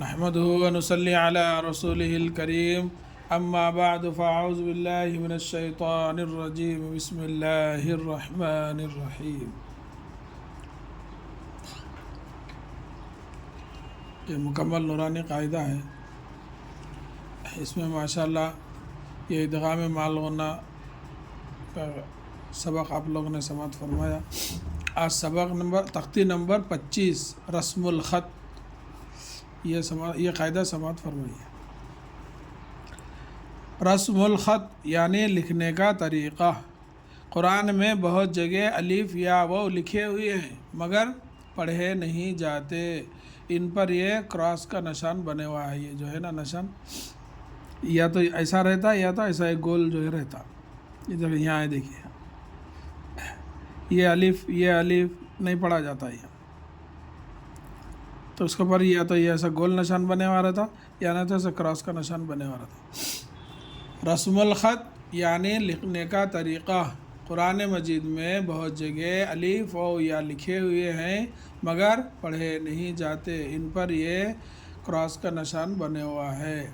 نحمده ونصلي على رسوله الكريم اما بعد فاعوذ بالله من الشيطان الرجيم بسم الله الرحمن الرحیم۔ یہ مکمل نورانی قاعدہ ہے، اس میں ماشاءاللہ یہ ادغام مال غنہ کا سبق آپ لوگوں نے سماعت فرمایا۔ آج سبق تختی نمبر 25 رسم الخط، یہ قاعدہ سماعت فرمائیے۔ رسم الخط یعنی لکھنے کا طریقہ۔ قرآن میں بہت جگہ الف یا واو لکھے ہوئے ہیں مگر پڑھے نہیں جاتے، ان پر یہ کراس کا نشان بنے ہوا ہے۔ یہ جو ہے نا نشان یا تو ایسا رہتا ہے یا تو ایسا ایک گول جو ہے رہتا۔ یہ جب یہاں ہے دیکھیے، یہ الف نہیں پڑھا جاتا ہے، تو اس کے اوپر یا تو یہ ایسا گول نشان بنے ہوا رہتا یا نہ تو ایسا کراس کا نشان بنے ہوا رہتا۔ رسم الخط یعنی لکھنے کا طریقہ۔ قرآن مجید میں بہت جگہ الف و یا لکھے ہوئے ہیں مگر پڑھے نہیں جاتے، ان پر یہ کراس کا نشان بنے ہوا ہے۔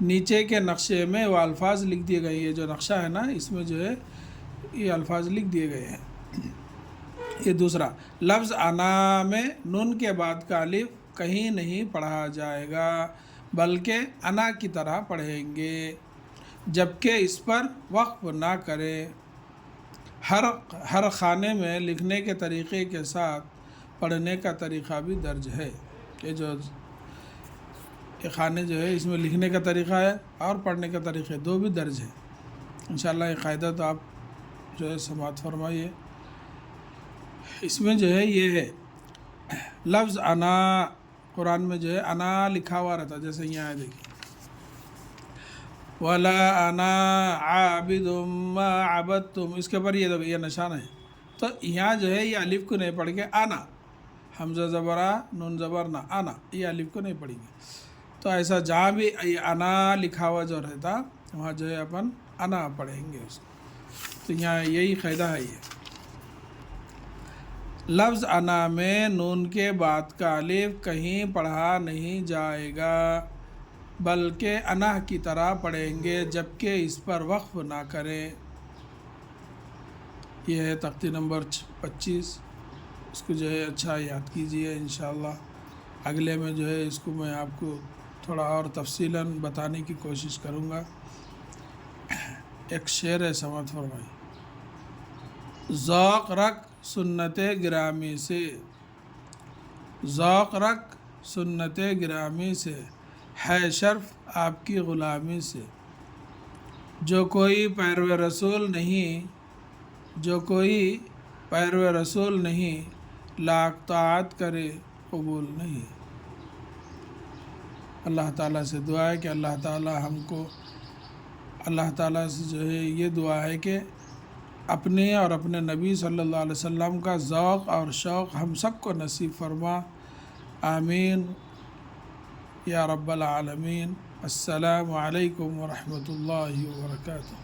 نیچے کے نقشے میں وہ الفاظ لکھ دیے گئے، یہ جو نقشہ ہے نا اس میں جو ہے یہ الفاظ لکھ دیے گئے ہیں۔ یہ دوسرا لفظ انا میں نون کے بعد کا الف کہیں نہیں پڑھا جائے گا بلکہ انا کی طرح پڑھیں گے، جبکہ اس پر وقف نہ کریں۔ ہر خانے میں لکھنے کے طریقے کے ساتھ پڑھنے کا طریقہ بھی درج ہے۔ یہ خانے جو ہے اس میں لکھنے کا طریقہ ہے اور پڑھنے کا طریقہ دو بھی درج ہے۔ انشاءاللہ یہ قاعدہ تو آپ جو ہے سماعت فرمائیے۔ اس میں جو ہے یہ ہے لفظ انا، قرآن میں جو ہے انا لکھا ہوا رہتا، جیسے یہاں ہے دیکھیے وَلَا أَنَا عَابِدٌ مَا عَبَدْتُمْ، اس کے اوپر یہ نشان ہے، تو یہاں جو ہے یہ الف کو نہیں پڑھ کے انا، حمزہ زبر آ نون زبر نہ، انا، یہ الف کو نہیں پڑھیں گے۔ تو ایسا جہاں بھی یہ انا لکھا ہوا جو رہتا وہاں جو ہے اپن انا پڑھیں گے اس کو۔ تو یہاں یہی قاعدہ ہے۔ یہ لفظ انا میں نون کے بعد کا الف کہیں پڑھا نہیں جائے گا بلکہ انا کی طرح پڑھیں گے، جبکہ اس پر وقف نہ کریں۔ یہ ہے تختی نمبر 25، اس کو جو ہے اچھا یاد کیجئے۔ انشاءاللہ اگلے میں جو ہے اس کو میں آپ کو تھوڑا اور تفصیلاً بتانے کی کوشش کروں گا۔ ایک شعر ہے، سماعت فرمائی۔ ذوق رکھ سنت گرامی سے، ذوق رکھ سنت گرامی سے، ہے شرف آپ کی غلامی سے۔ جو کوئی پیرو رسول نہیں، جو کوئی پیرو رسول نہیں، لاکھ طاعت کرے قبول نہیں۔ اللہ تعالیٰ سے دعا ہے کہ اللہ تعالیٰ ہم کو، اللہ تعالیٰ سے جو ہے یہ دعا ہے کہ اپنے اور اپنے نبی صلی اللہ علیہ وسلم کا ذوق اور شوق ہم سب کو نصیب فرما، آمین یا رب العالمین۔ السلام علیکم ورحمۃ اللہ وبرکاتہ۔